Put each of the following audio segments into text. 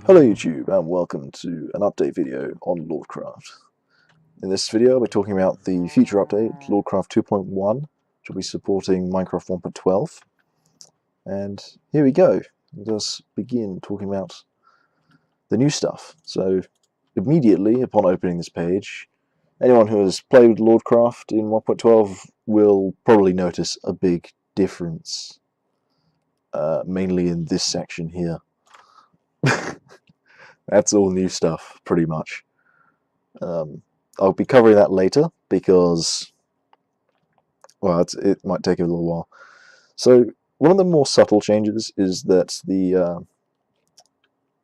Hello YouTube and welcome to an update video on Lordcraft. In this video we're talking about the future update, Lordcraft 2.1, which will be supporting Minecraft 1.12. And here we go. Let us begin talking about the new stuff. So immediately upon opening this page, anyone who has played with Lordcraft in 1.12 will probably notice a big difference, mainly in this section here. That's all new stuff, pretty much. I'll be covering that later because, well, it might take a little while. So one of the more subtle changes is that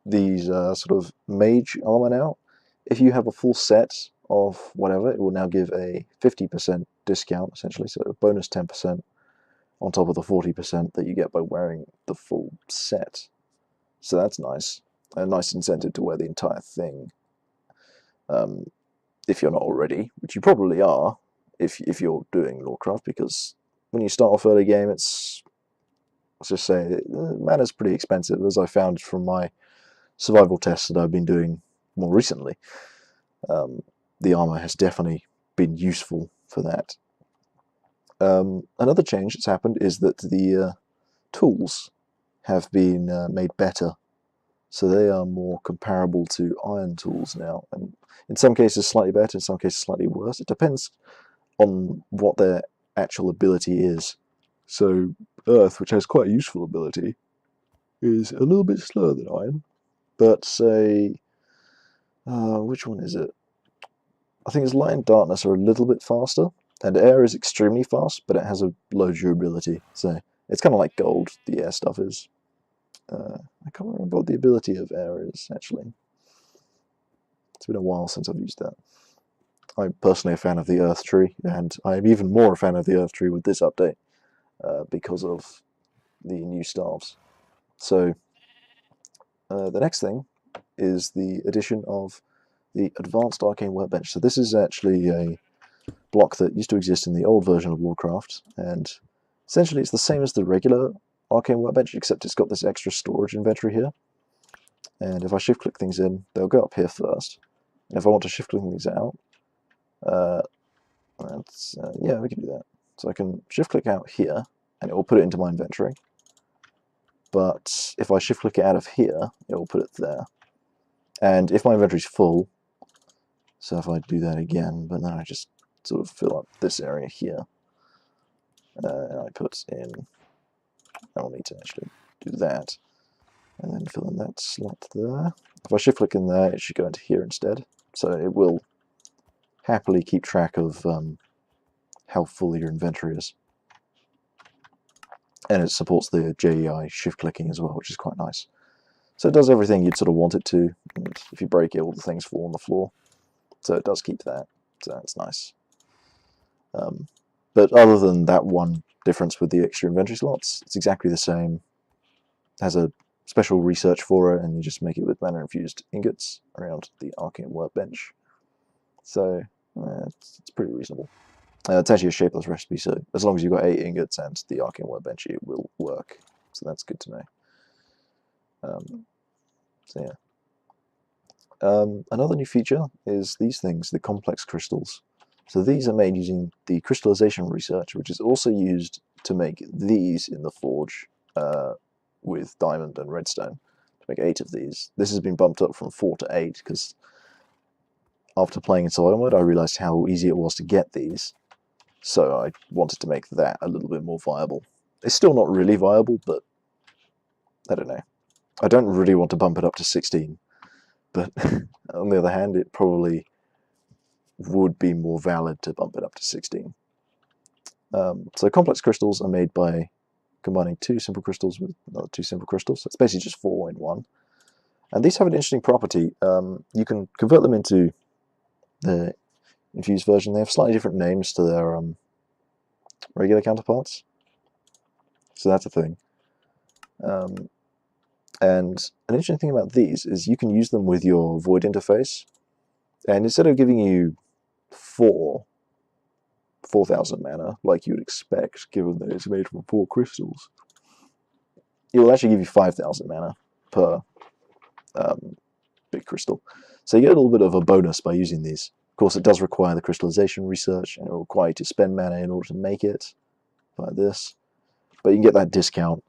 these sort of mage armor now, if you have a full set of whatever, it will now give a 50% discount, essentially, so a bonus 10% on top of the 40% that you get by wearing the full set. So that's nice. A nice incentive to wear the entire thing. If you're not already, which you probably are, if you're doing Lordcraft, because when you start off early game, let's just say, mana's pretty expensive, as I found from my survival tests that I've been doing more recently. The armor has definitely been useful for that. Another change that's happened is that the tools have been made better. So they are more comparable to iron tools now, and in some cases slightly better, in some cases slightly worse. It depends on what their actual ability is. So earth, which has quite a useful ability, is a little bit slower than iron, but say, which one is it? I think it's light and darkness are a little bit faster, and air is extremely fast, but it has a low durability. So it's kind of like gold, the air stuff is. I can't remember what the ability of air is, actually. It's been a while since I've used that. I'm personally a fan of the Earth Tree, and I'm even more a fan of the Earth Tree with this update because of the new staves. So the next thing is the addition of the Advanced Arcane Workbench. So this is actually a block that used to exist in the old version of Lordcraft, and essentially it's the same as the regular Arcane Workbench, except it's got this extra storage inventory here. And if I shift click things in, they'll go up here first. And if I want to shift click things out, yeah, we can do that. So I can shift click out here, and it will put it into my inventory. But if I shift click it out of here, it will put it there. And if my inventory is full, so if I do that again, but then I just sort of fill up this area here, and I put in, I will need to actually do that, and then fill in that slot there. If I shift click in there, it should go into here instead. So it will happily keep track of how full your inventory is. And it supports the JEI shift clicking as well, which is quite nice. So it does everything you'd sort of want it to, and if you break it, all the things fall on the floor. So it does keep that, so that's nice. But other than that one difference with the extra inventory slots, it's exactly the same. It has a special research for it, and you just make it with mana-infused ingots around the Arcane Workbench. So it's pretty reasonable. It's actually a shapeless recipe, so as long as you've got 8 ingots and the Arcane Workbench, it will work. So that's good to know. So yeah. Another new feature is these things, the complex crystals. So these are made using the crystallization research, which is also used to make these in the forge with diamond and redstone, to make 8 of these. This has been bumped up from 4 to 8, because after playing in survival mode, I realized how easy it was to get these. So I wanted to make that a little bit more viable. It's still not really viable, but I don't know. I don't really want to bump it up to 16, but on the other hand, it probably would be more valid to bump it up to 16. So complex crystals are made by combining 2 simple crystals with another 2 simple crystals. So it's basically just 4 in 1. And these have an interesting property. You can convert them into the infused version. They have slightly different names to their regular counterparts. So that's a thing. And an interesting thing about these is you can use them with your void interface, and instead of giving you 4,000 mana, like you would expect, given that it's made from 4 crystals, it will actually give you 5,000 mana per crystal. So you get a little bit of a bonus by using these. Of course, it does require the crystallization research, and it will require you to spend mana in order to make it, like this. But you can get that discount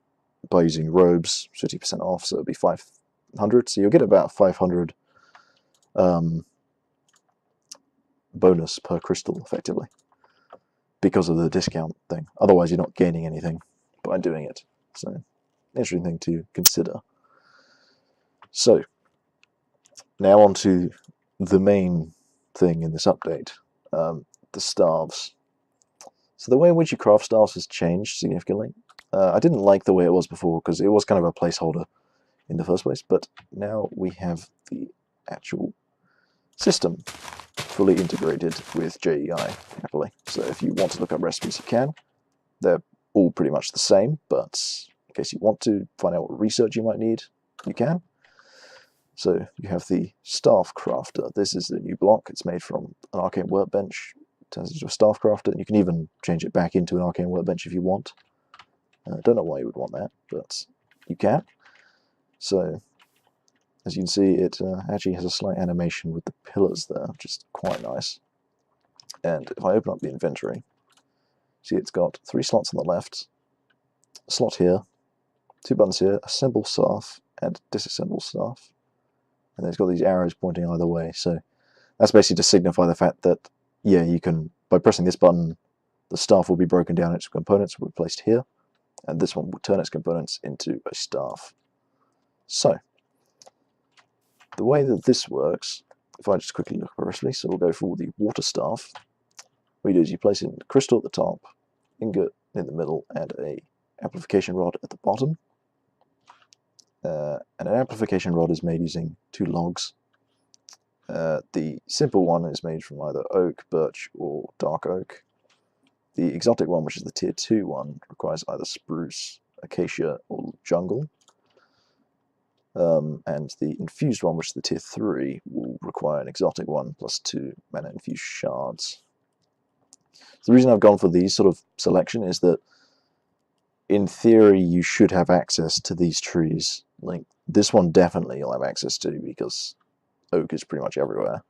by using robes, 50% off, so it'll be 500. So you'll get about 500 bonus per crystal, effectively, because of the discount thing. Otherwise, you're not gaining anything by doing it. So, interesting thing to consider. So, now on to the main thing in this update, the staves. So the way in which you craft staves has changed significantly. I didn't like the way it was before because it was kind of a placeholder in the first place, but now we have the actual system fully integrated with JEI, happily. So if you want to look up recipes, you can. They're all pretty much the same, but in case you want to find out what research you might need, you can. So you have the staff crafter. This is the new block. It's made from an arcane workbench. It turns into a staff crafter, and you can even change it back into an arcane workbench if you want. I don't know why you would want that, but you can. So, as you can see, it actually has a slight animation with the pillars there, which is quite nice. And if I open up the inventory, see it's got 3 slots on the left, a slot here, 2 buttons here, assemble staff and disassemble staff. And then it's got these arrows pointing either way. So that's basically to signify the fact that, yeah, you can, by pressing this button, the staff will be broken down into components, will be placed here, and this one will turn its components into a staff. So, the way that this works, if I just quickly look at the recipe, so we'll go for the water staff. What you do is you place in crystal at the top, ingot in the middle, and a amplification rod at the bottom. And an amplification rod is made using 2 logs. The simple one is made from either oak, birch, or dark oak. The exotic one, which is the tier 2 one, requires either spruce, acacia, or jungle. And the infused one, which is the tier 3, will require an exotic one plus 2 mana infused shards. The reason I've gone for these sort of selection is that in theory you should have access to these trees. Like this one definitely you'll have access to because oak is pretty much everywhere.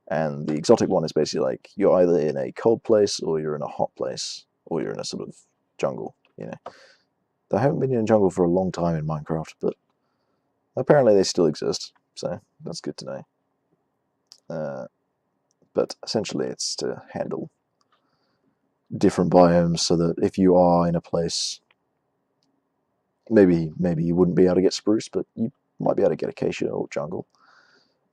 And the exotic one is basically like you're either in a cold place or you're in a hot place or you're in a sort of jungle, you know. I haven't been in a jungle for a long time in Minecraft, but apparently they still exist, so that's good to know. But essentially it's to handle different biomes so that if you are in a place, maybe you wouldn't be able to get spruce, but you might be able to get acacia or jungle.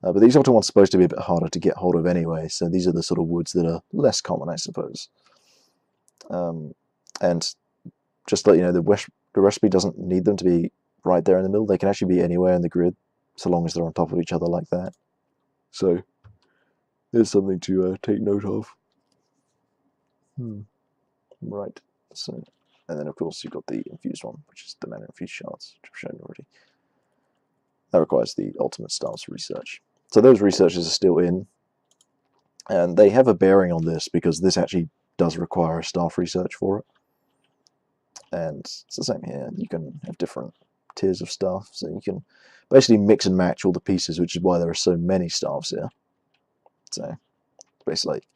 But the exotic one's supposed to be a bit harder to get hold of anyway, so these are the sort of woods that are less common, I suppose. And just to let you know, the recipe doesn't need them to be right there in the middle. They can actually be anywhere in the grid, so long as they're on top of each other like that. So there's something to take note of. Right. So, and then of course you've got the infused one, which is the mana infused shards, which I've shown already. That requires the ultimate staves research. So those researchers are still in, and they have a bearing on this because this actually does require a staff research for it. And it's the same here. You can have different tiers of staff, so you can basically mix and match all the pieces, which is why there are so many staffs here. So basically, like,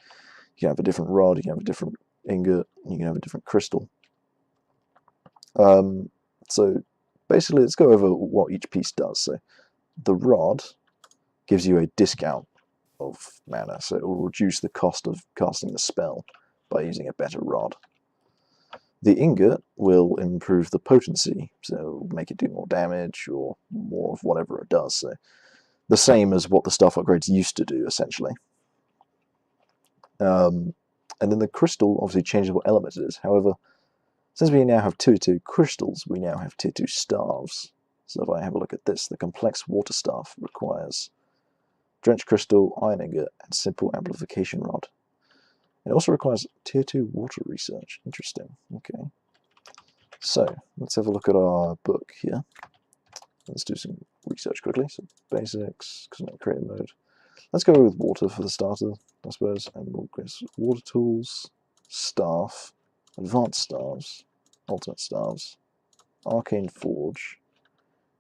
you can have a different rod, you can have a different ingot, you can have a different crystal. So basically, let's go over what each piece does. So the rod gives you a discount of mana, so it will reduce the cost of casting the spell by using a better rod. The ingot will improve the potency, so it will make it do more damage or more of whatever it does. So the same as what the staff upgrades used to do, essentially. And then the crystal obviously changes what element it is. However, since we now have tier 2 crystals, we now have tier 2 staves. So if I have a look at this, the complex water staff requires drenched crystal, iron ingot, and simple amplification rod. It also requires tier 2 water research. Interesting. Okay. So let's have a look at our book here. Let's do some research quickly. So basics, cosmetic creative mode. Let's go with water for the starter, I suppose. And we'll go water tools, staff, advanced staves, ultimate staves, arcane forge,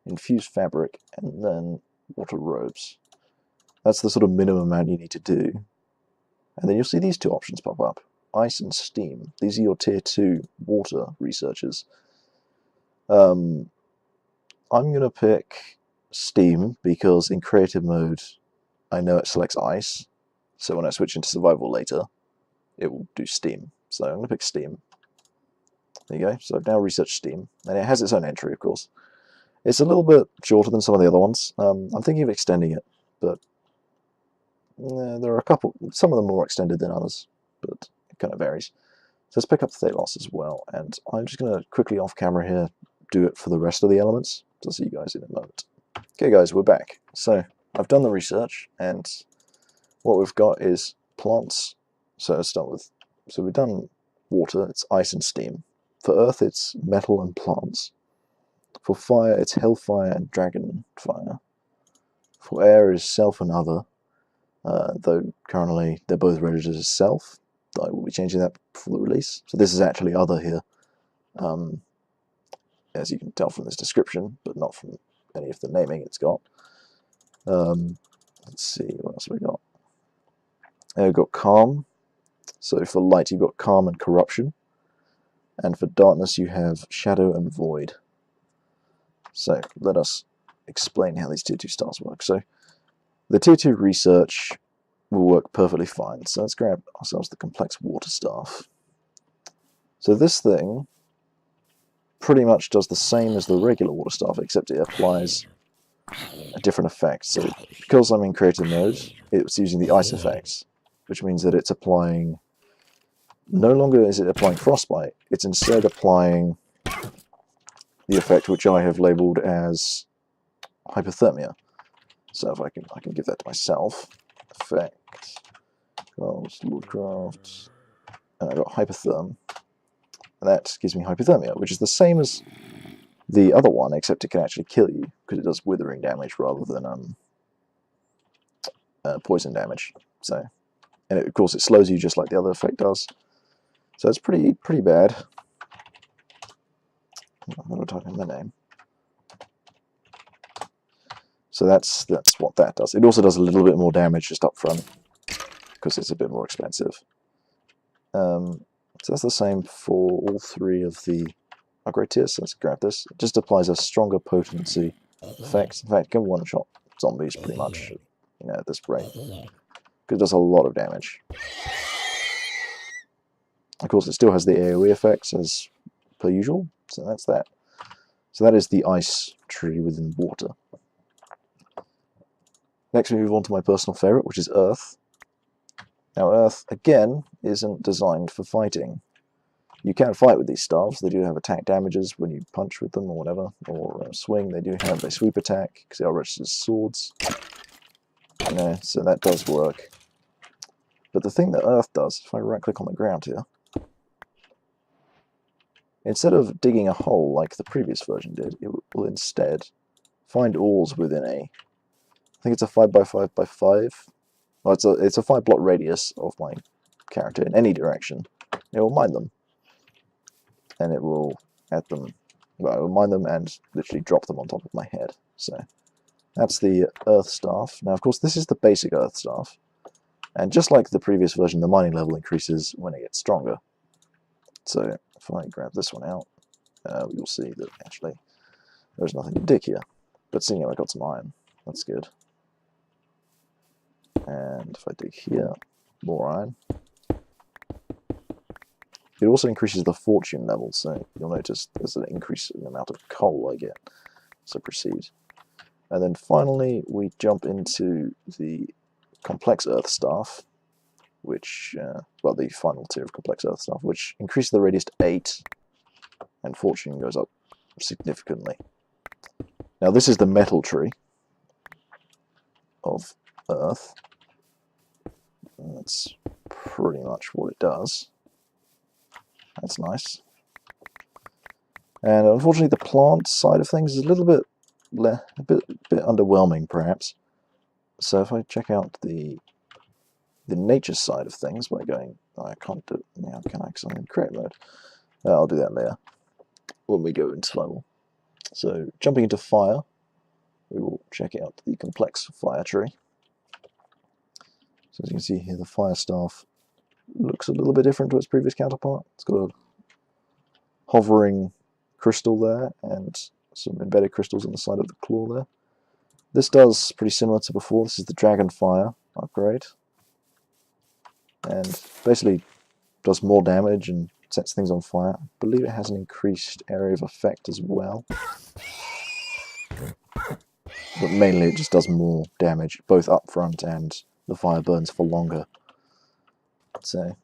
infused fabric, and then water robes. That's the sort of minimum amount you need to do. And then you'll see these two options pop up. Ice and steam. These are your tier 2 water researchers. I'm going to pick steam because in creative mode I know it selects ice. So when I switch into survival later, it will do steam. So I'm going to pick steam. There you go. So I've now researched steam. And it has its own entry, of course. It's a little bit shorter than some of the other ones. I'm thinking of extending it, but there are a couple, some of them more extended than others, but it kind of varies. So let's pick up Thalos as well, and I'm just going to quickly off camera here do it for the rest of the elements. So I'll see you guys in a moment. Okay guys, we're back. So I've done the research, and what we've got is plants. So let's start with, so we've done water, it's ice and steam. For earth, it's metal and plants. For fire, it's hellfire and dragon fire. For air is self and other, though currently they're both registered as self. I will be changing that for the release. So this is actually other here, as you can tell from this description, but not from any of the naming it's got. Let's see, what else have we got? We've got calm. So for light you've got calm and corruption. And for darkness you have shadow and void. So let us explain how these tier 2 stars work. So the tier 2 research will work perfectly fine. So let's grab ourselves the complex water staff. So this thing pretty much does the same as the regular water staff, except it applies a different effect. So because I'm in creative mode, it's using the ice effect, which means that it's applying, no longer is it applying frostbite, it's instead applying the effect which I have labeled as hypothermia. So if I can give that to myself. Effect, Cobbs, Lordcraft, and I've got hypotherm, and that gives me hypothermia, which is the same as the other one, except it can actually kill you, because it does withering damage rather than poison damage. So, and of course it slows you just like the other effect does. So it's pretty bad. I'm going to type in my name. So that's what that does. It also does a little bit more damage just up front, because it's a bit more expensive. So that's the same for all 3 of the upgrade tiers. So let's grab this. It just applies a stronger potency effect. In fact, it can one-shot zombies pretty much, you know, at this rate, because it does a lot of damage. Of course, it still has the AoE effects as per usual. So that's that. So that is the ice tree within water. Next we move on to my personal favourite, which is Earth. Now Earth, again, isn't designed for fighting. You can fight with these staves. They do have attack damages when you punch with them or whatever, or swing. They do have a sweep attack, because they are registered as swords. So that does work. But the thing that Earth does, if I right-click on the ground here, instead of digging a hole like the previous version did, it will instead find ores within I think it's a 5x5x5. Well, it's a 5 block radius of my character in any direction. It will mine them, and it will add them. Well, it will mine them and literally drop them on top of my head. So that's the Earth Staff. Now, of course, this is the basic Earth Staff, and just like the previous version, the mining level increases when it gets stronger. So if I grab this one out, you'll see that actually there's nothing to dig here. But seeing how I got some iron, that's good. And if I dig here, more iron. It also increases the fortune level, so you'll notice there's an increase in the amount of coal I get. So proceed. And then finally, we jump into the complex Earth Staff, which, well, the final tier of complex Earth Staff, which increases the radius to 8, and fortune goes up significantly. Now this is the metal tree of Earth. And that's pretty much what it does. That's nice. And unfortunately the plant side of things is a little bit a bit underwhelming perhaps. So if I check out the nature side of things by going, I can't do it now, can I? Because I'm in create mode. I'll do that later when we go into survival. So jumping into fire, we will check out the complex fire tree. So as you can see here, the fire staff looks a little bit different to its previous counterpart. It's got a hovering crystal there and some embedded crystals on the side of the claw there. This does pretty similar to before. This is the Dragon Fire upgrade, and basically does more damage and sets things on fire. I believe it has an increased area of effect as well, but mainly it just does more damage, both up front and the fire burns for longer. So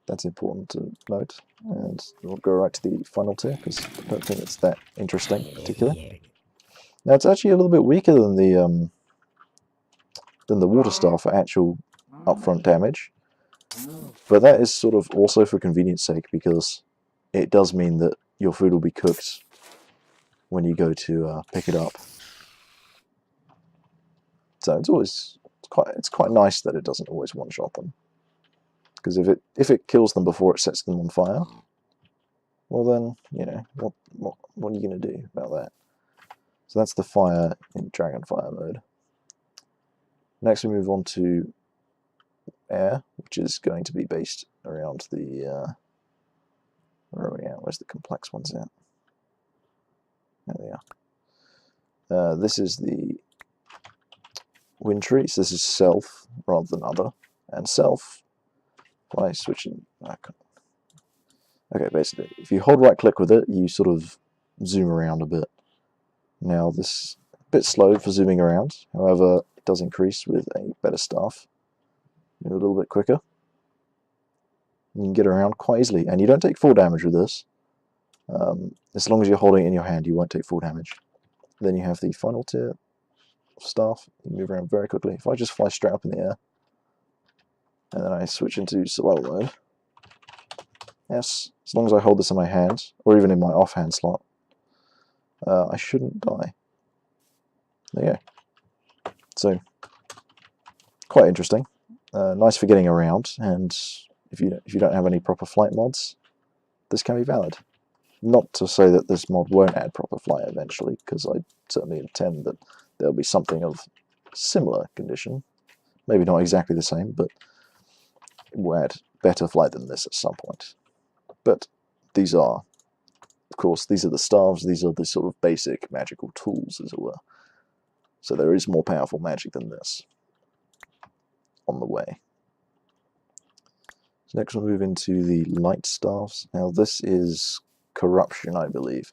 that's important to note, and we'll go right to the final tier because I don't think it's that interesting particularly. Now it's actually a little bit weaker than the water star for actual upfront damage, but that is sort of also for convenience sake because it does mean that your food will be cooked when you go to pick it up. So it's quite nice that it doesn't always one-shot them, because if it kills them before it sets them on fire, well then, you know, what are you going to do about that? So that's the fire in Dragonfire mode. Next we move on to air, which is going to be based around the where are we at? Where's the complex ones at? There they are. This is the Wintry, so this is self rather than other, and self by switching. Okay, basically, if you hold right click with it, you sort of zoom around a bit. Now this is a bit slow for zooming around, however it does increase with a better staff. Move a little bit quicker. You can get around quite easily, and you don't take full damage with this. As long as you're holding it in your hand, you won't take full damage. Then you have the final tier staff. You move around very quickly. If I just fly straight up in the air, and then I switch into survival mode, yes, as long as I hold this in my hand, or even in my offhand slot, I shouldn't die. There you go. So, quite interesting. Nice for getting around, and if you don't have any proper flight mods, this can be valid. Not to say that this mod won't add proper flight eventually, because I certainly intend that there'll be something of similar condition. Maybe not exactly the same, but it will add better flight than this at some point. But these are, of course, these are the staves, these are the sort of basic magical tools, as it were. So there is more powerful magic than this on the way. So next we'll move into the light staves. Now this is corruption, I believe.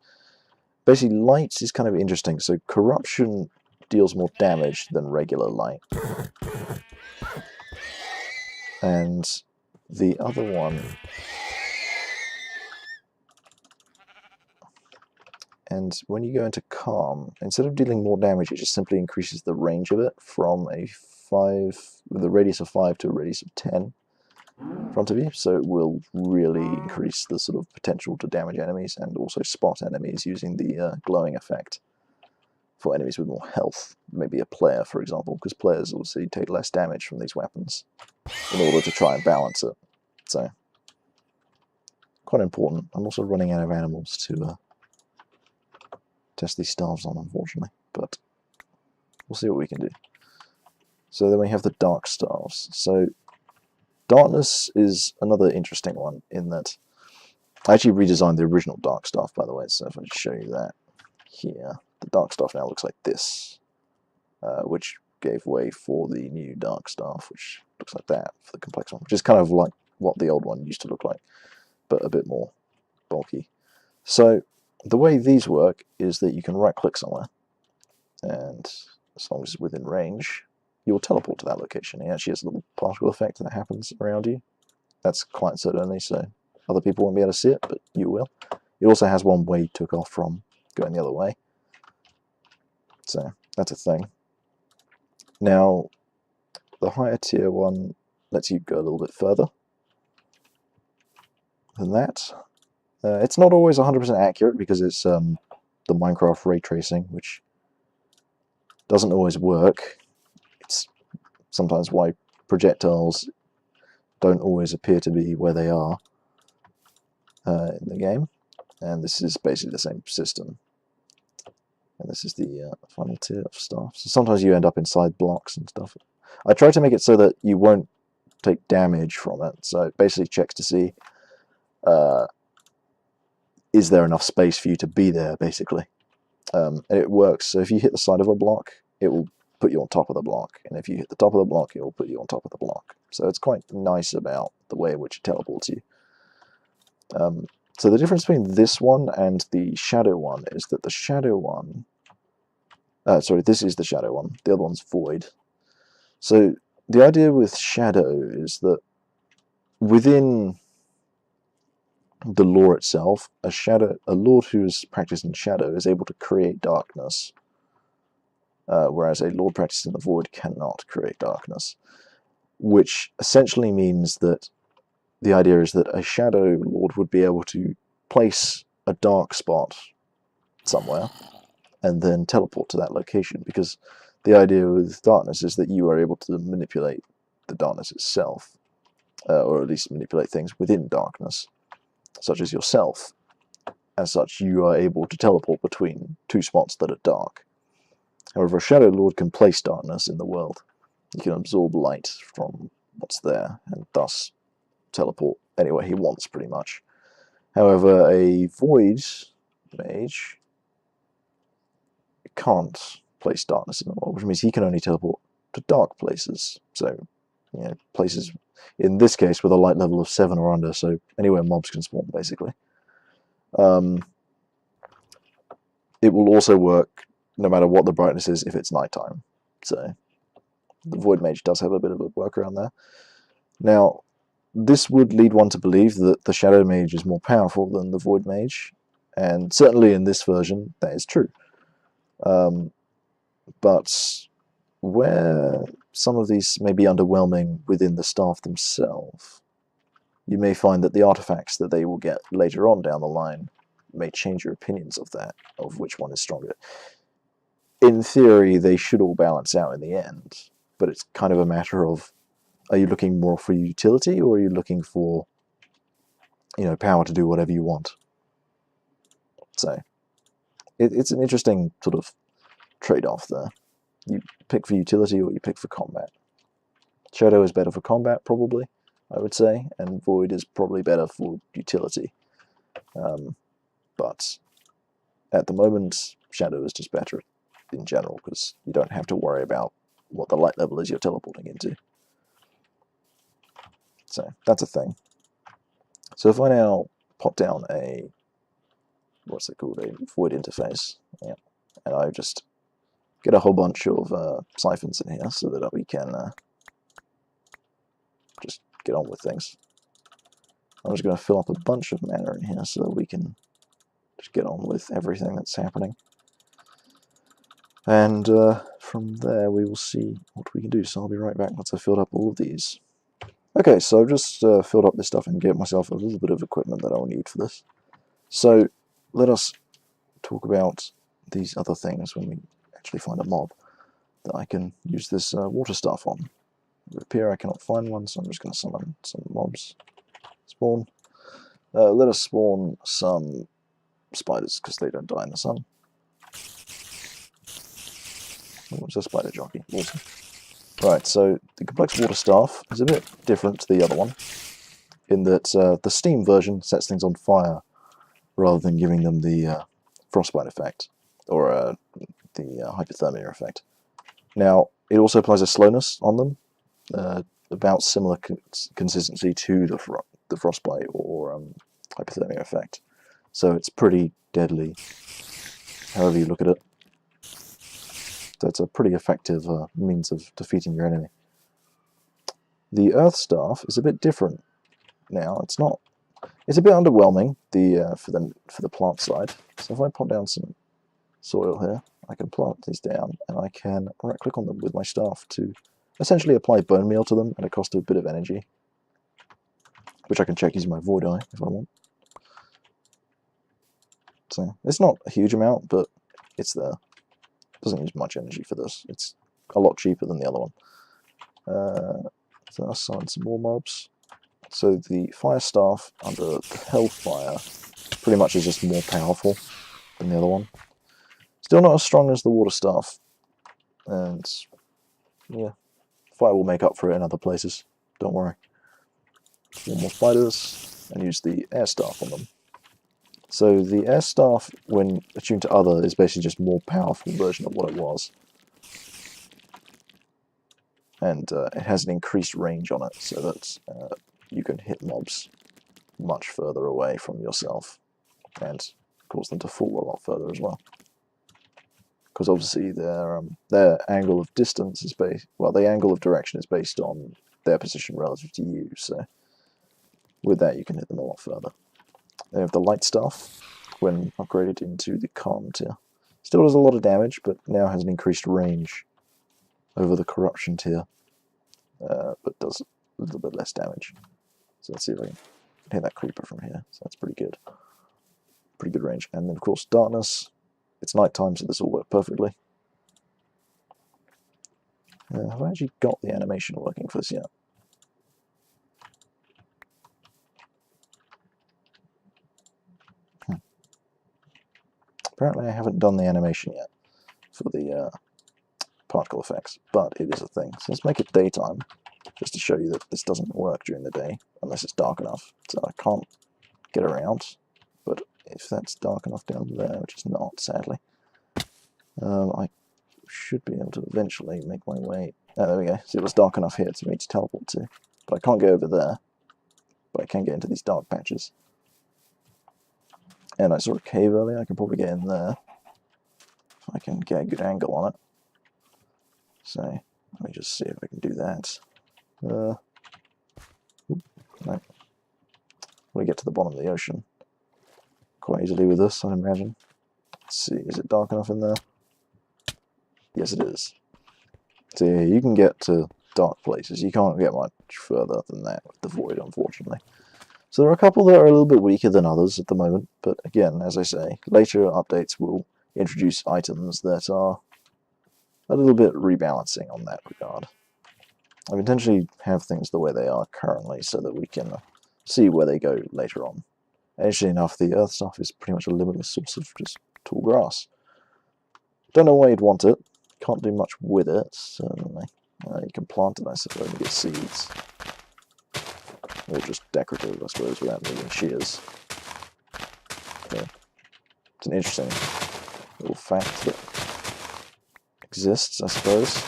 Basically, light is kind of interesting. So corruption deals more damage than regular light. And the other one... And when you go into calm, instead of dealing more damage, it just simply increases the range of it from a 5, with a radius of 5 to a radius of 10 in front of you. So it will really increase the sort of potential to damage enemies and also spot enemies using the glowing effect for enemies with more health. Maybe a player, for example, because players obviously take less damage from these weapons in order to try and balance it. So, quite important. I'm also running out of animals to test these staves on, unfortunately, but we'll see what we can do. So then we have the dark staves. So darkness is another interesting one in that I actually redesigned the original dark staff, by the way, so if I just show you that here, the dark staff now looks like this, which gave way for the new dark staff, which looks like that for the complex one, which is kind of like what the old one used to look like, but a bit more bulky. So the way these work is that you can right click somewhere, and as long as it's within range, you'll teleport to that location. It actually has a little particle effect that happens around you. That's client-side only, so other people won't be able to see it, but you will. It also has one where you took off from going the other way. So that's a thing. Now, the higher tier one lets you go a little bit further than that. It's not always 100% accurate because it's the Minecraft ray tracing, which doesn't always work. It's sometimes why projectiles don't always appear to be where they are in the game. And this is basically the same system. And this is the final tier of stuff. So sometimes you end up inside blocks and stuff. I try to make it so that you won't take damage from it. So it basically checks to see is there enough space for you to be there, basically. And it works. So if you hit the side of a block, it will put you on top of the block, and if you hit the top of the block, it will put you on top of the block. So it's quite nice about the way in which it teleports you. So the difference between this one and the shadow one is that the shadow one, sorry, this is the shadow one, the other one's void. So the idea with shadow is that within the lore itself, a lord who is practicing shadow is able to create darkness, whereas a lord practicing the void cannot create darkness, which essentially means that the idea is that a shadow lord would be able to place a dark spot somewhere and then teleport to that location, because the idea with darkness is that you are able to manipulate the darkness itself, or at least manipulate things within darkness, such as yourself. As such, you are able to teleport between two spots that are dark. However, a Shadow Lord can place darkness in the world. He can absorb light from what's there, and thus teleport anywhere he wants, pretty much. However, a Void Mage can't place darkness in the world, which means he can only teleport to dark places. So, you know, places, in this case, with a light level of 7 or under, so anywhere mobs can spawn, basically. It will also work no matter what the brightness is if it's nighttime. So the Void Mage does have a bit of a workaround there. Now, this would lead one to believe that the Shadow Mage is more powerful than the Void Mage, and certainly in this version that is true. But where some of these may be underwhelming within the staff themselves, you may find that the artifacts that they will get later on down the line may change your opinions of that, of which one is stronger. In theory, they should all balance out in the end, but it's kind of a matter of, are you looking more for utility, or are you looking for, you know, power to do whatever you want? So it's an interesting sort of trade-off there. You pick for utility or you pick for combat. Shadow is better for combat, probably, I would say, and Void is probably better for utility. But at the moment, Shadow is just better in general, because you don't have to worry about what the light level is you're teleporting into. So that's a thing. So if I now pop down a, what's it called, a void interface, yeah, and I just get a whole bunch of siphons in here so that we can just get on with things. I'm just going to fill up a bunch of mana in here so that we can just get on with everything that's happening. And from there we will see what we can do. So I'll be right back once I've filled up all of these. Okay, so I've just filled up this stuff and get myself a little bit of equipment that I'll need for this. So let us talk about these other things when we actually find a mob that I can use this water staff on. It would appear I cannot find one, so I'm just going to summon some mobs. Spawn. Let us spawn some spiders, because they don't die in the sun. Oh, it's a spider jockey. Awesome. Right, so the complex water staff is a bit different to the other one, in that the steam version sets things on fire rather than giving them the frostbite effect, or the hypothermia effect. Now, it also applies a slowness on them, about similar consistency to the frostbite or hypothermia effect. So it's pretty deadly, however you look at it. So it's a pretty effective means of defeating your enemy. The Earth Staff is a bit different now. It's a bit underwhelming for the plant side. So if I pop down some soil here, I can plant these down, and I can right-click on them with my staff to essentially apply bone meal to them at a cost of a bit of energy, which I can check using my Void Eye if I want. So it's not a huge amount, but it's there. Doesn't use much energy for this. It's a lot cheaper than the other one. So I'll summon some more mobs. So the Fire Staff under the Hellfire pretty much is just more powerful than the other one. Still not as strong as the Water Staff, and yeah, Fire will make up for it in other places. don't worry. 4 more spiders, and use the air staff on them. So the air staff, when attuned to other, is basically just a more powerful version of what it was. And it has an increased range on it, so that you can hit mobs much further away from yourself, and cause them to fall a lot further as well. Because obviously their angle of distance is based, well, the angle of direction is based on their position relative to you, so with that you can hit them a lot further. They have the light staff, when upgraded into the calm tier. Still does a lot of damage, but now has an increased range over the corruption tier, but does a little bit less damage. So let's see if I can hit that creeper from here, so that's pretty good. Pretty good range. And then of course darkness, it's nighttime, so this will work perfectly. Have I actually got the animation working for this yet? Apparently I haven't done the animation yet for the particle effects, but it is a thing. So let's make it daytime, just to show you that this doesn't work during the day, unless it's dark enough. So I can't get around, but if that's dark enough down there, which is not, sadly, I should be able to eventually make my way. Oh, there we go. See, it was dark enough here for me to teleport to, but I can't go over there, but I can get into these dark patches. And I saw a cave earlier, I can probably get in there, if I can get a good angle on it. So, let me just see if I can do that. No. We get to the bottom of the ocean quite easily with this, I'd imagine. Let's see, is it dark enough in there? Yes, it is. So yeah, you can get to dark places. You can't get much further than that with the void, unfortunately. So there are a couple that are a little bit weaker than others at the moment, but again, as I say, later updates will introduce items that are a little bit rebalancing on that regard. I've intentionally have things the way they are currently so that we can see where they go later on. And interestingly enough, the earth stuff is pretty much a limitless source of just tall grass. Don't know why you'd want it. Can't do much with it, certainly. You can plant it, I suppose, and get seeds. Or just decorative, I suppose, without needing shears. Okay. It's an interesting little fact that exists, I suppose.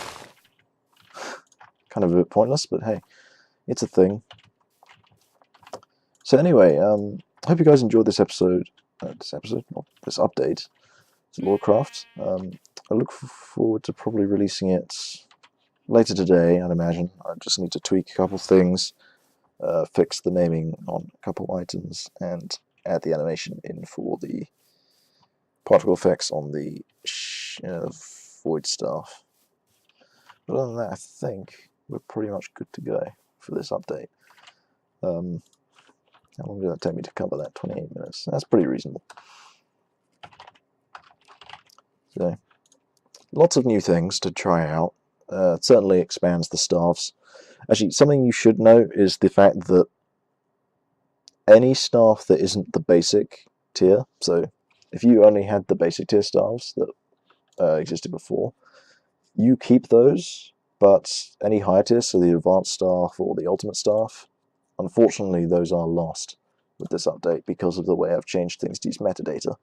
Kind of a bit pointless, but hey, it's a thing. So anyway, I hope you guys enjoyed this episode. This update to Lorecraft. I look forward to probably releasing it later today, I'd imagine. I just need to tweak a couple things, fix the naming on a couple items, and add the animation in for the particle effects on the void staff. But other than that, I think we're pretty much good to go for this update. How long did that take me to cover that? 28 minutes. That's pretty reasonable. So, lots of new things to try out. It certainly expands the staffs. Actually, something you should know is the fact that any staff that isn't the basic tier, so if you only had the basic tier staffs that existed before, you keep those, but any higher tiers, so the advanced staff or the ultimate staff, unfortunately those are lost with this update because of the way I've changed things to use metadata.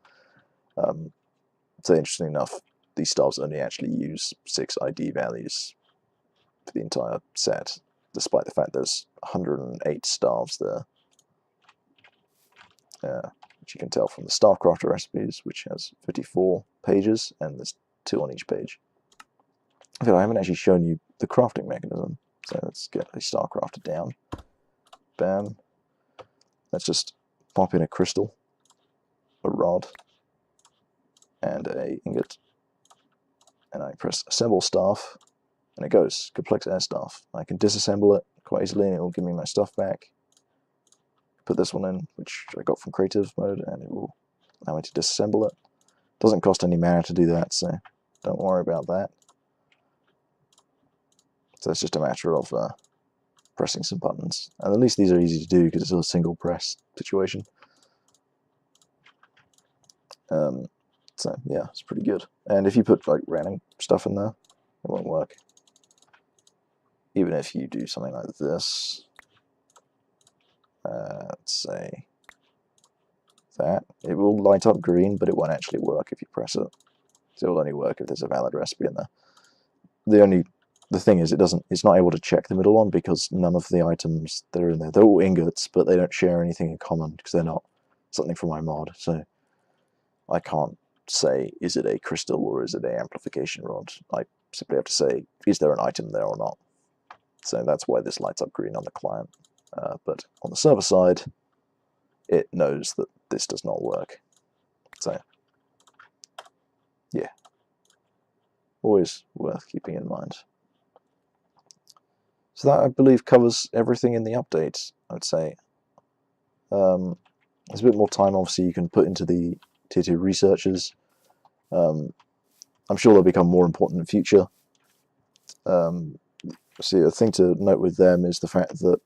So interestingly enough, these staffs only actually use 6 ID values for the entire set, despite the fact there's 108 staffs there. Which you can tell from the Staffcrafter recipes, which has 54 pages, and there's 2 on each page. I feel I haven't actually shown you the crafting mechanism, so let's get a Starcrafter down. Bam. Let's just pop in a crystal, a rod, and a ingot, and I press assemble staff, and it goes, complex air staff. I can disassemble it quite easily, and it will give me my stuff back. Put this one in, which I got from creative mode, and it will allow me to disassemble it. Doesn't cost any mana to do that, so don't worry about that. So it's just a matter of pressing some buttons, and at least these are easy to do because it's a single press situation. So yeah, it's pretty good. And if you put like random stuff in there, it won't work. even if you do something like this, let's say that, it will light up green, but it won't actually work if you press it. So it will only work if there's a valid recipe in there. The thing is, it's not able to check the middle one because none of the items that are in there, they're all ingots, but they don't share anything in common because they're not something from my mod. So I can't say, is it a crystal or is it an amplification rod? I simply have to say, is there an item there or not? So that's why this lights up green on the client. But on the server side, it knows that this does not work. So, yeah, always worth keeping in mind. So that, I believe, covers everything in the update, I would say. There's a bit more time, obviously, you can put into the Tier 2 researchers. I'm sure they'll become more important in the future. See, the thing to note with them is the fact that,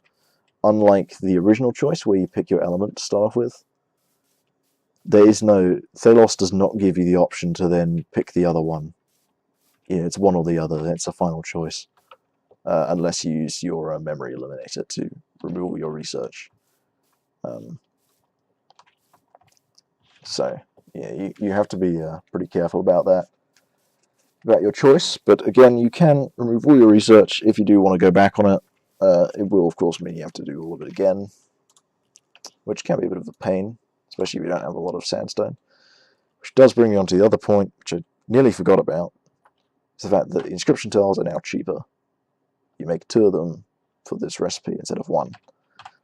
unlike the original choice, where you pick your element to start off with, there is no... Thelos does not give you the option to then pick the other one. It's one or the other, it's a final choice. Unless you use your memory eliminator to remove all your research. So, yeah, you have to be pretty careful about that, about your choice. But again, you can remove all your research if you do want to go back on it. It will, of course, mean you have to do all of it again, which can be a bit of a pain, especially if you don't have a lot of sandstone. Which does bring me on to the other point, which I nearly forgot about. It's the fact that inscription tiles are now cheaper. You make 2 of them for this recipe instead of 1.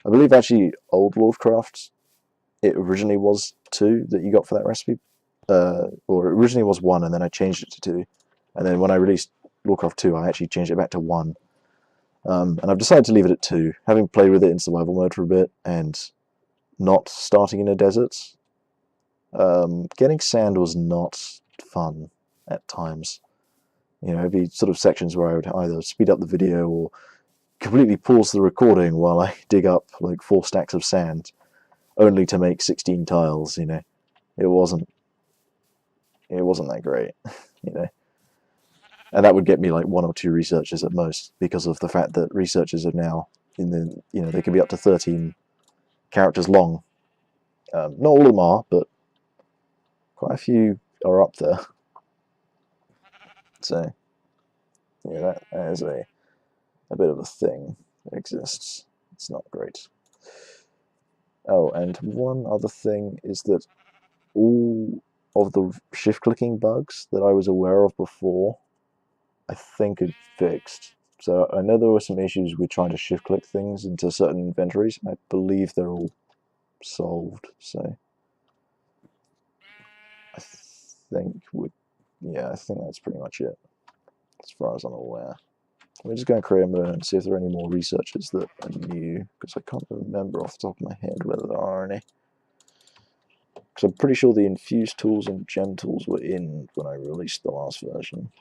I believe actually old Lordcraft, it originally was 2 that you got for that recipe. Or it originally was 1 and then I changed it to 2. And then when I released Lordcraft 2, I actually changed it back to 1. And I've decided to leave it at 2, having played with it in survival mode for a bit and not starting in a desert. Getting sand was not fun at times. It'd be sort of sections where I would either speed up the video or completely pause the recording while I dig up like 4 stacks of sand, only to make 16 tiles. It wasn't that great, and that would get me like 1 or 2 researchers at most, because of the fact that researchers are now they can be up to 13 characters long. Not all of them are, but quite a few are up there. So yeah, that is a bit of a thing that exists. It's not great. Oh, and one other thing is that all of the shift clicking bugs that I was aware of before, I think are fixed. So I know there were some issues with trying to shift click things into certain inventories. I believe they're all solved. So I think I think that's pretty much it, as far as I'm aware. We're just going to create a moon and see if there are any more researchers that are new, because I can't remember off the top of my head whether there are any. Because I'm pretty sure the infused tools and gem tools were in when I released the last version,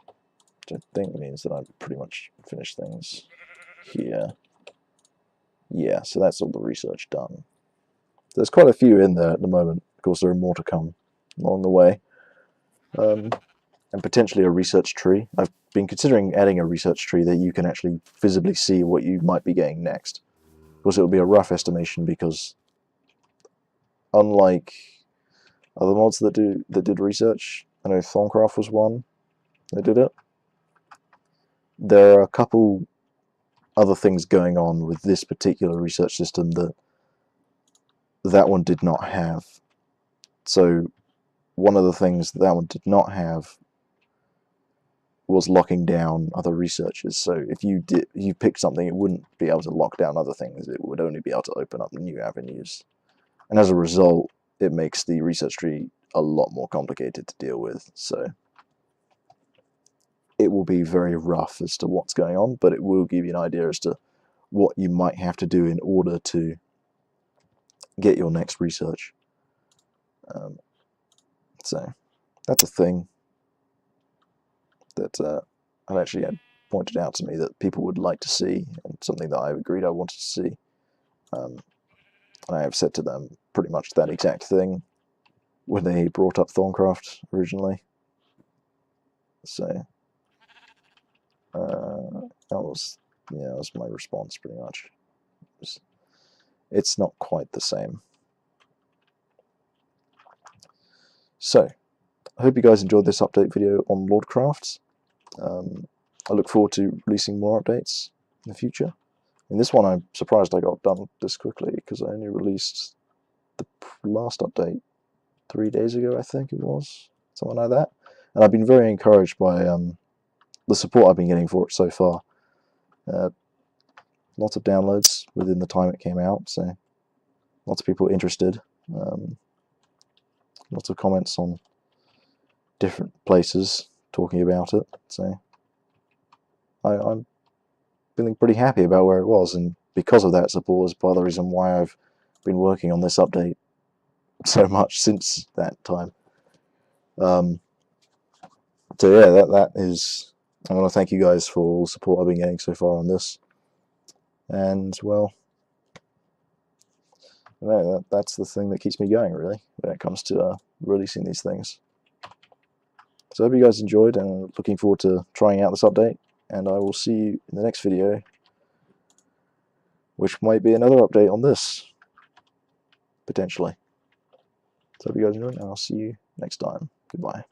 which I think means that I've pretty much finished things here. Yeah, so that's all the research done. There's quite a few in there at the moment. Of course, there are more to come along the way. And potentially a research tree. I've been considering adding a research tree that you can actually visibly see what you might be getting next. Of course, it will be a rough estimation because, unlike other mods that did research, I know Thorncraft was one that did it. There are a couple other things going on with this particular research system that one did not have. So one of the things that one did not have was locking down other researchers. So if you picked something, it wouldn't be able to lock down other things. It would only be able to open up new avenues. And as a result, it makes the research tree a lot more complicated to deal with. So it will be very rough as to what's going on, but it will give you an idea as to what you might have to do in order to get your next research. So that's a thing that I've actually had pointed out to me that people would like to see, and something that I agreed I wanted to see. And I have said to them pretty much that exact thing when they brought up Thorncraft originally. So that was yeah, that's my response pretty much. It's not quite the same. So, I hope you guys enjoyed this update video on Lordcraft. I look forward to releasing more updates in the future. In this one, I'm surprised I got done this quickly, because I only released the last update 3 days ago, I think it was, something like that. And I've been very encouraged by the support I've been getting for it so far. Lots of downloads within the time it came out, so lots of people interested. Lots of comments on different places talking about it, so I'm feeling pretty happy about where it was, and because of that support is part of the reason why I've been working on this update so much since that time. So yeah, that is. I want to thank you guys for all the support I've been getting so far on this, and well, that's the thing that keeps me going, really, when it comes to releasing these things. So I hope you guys enjoyed, and looking forward to trying out this update, and I will see you in the next video, which might be another update on this, potentially. So I hope you guys enjoyed, and I'll see you next time. Goodbye.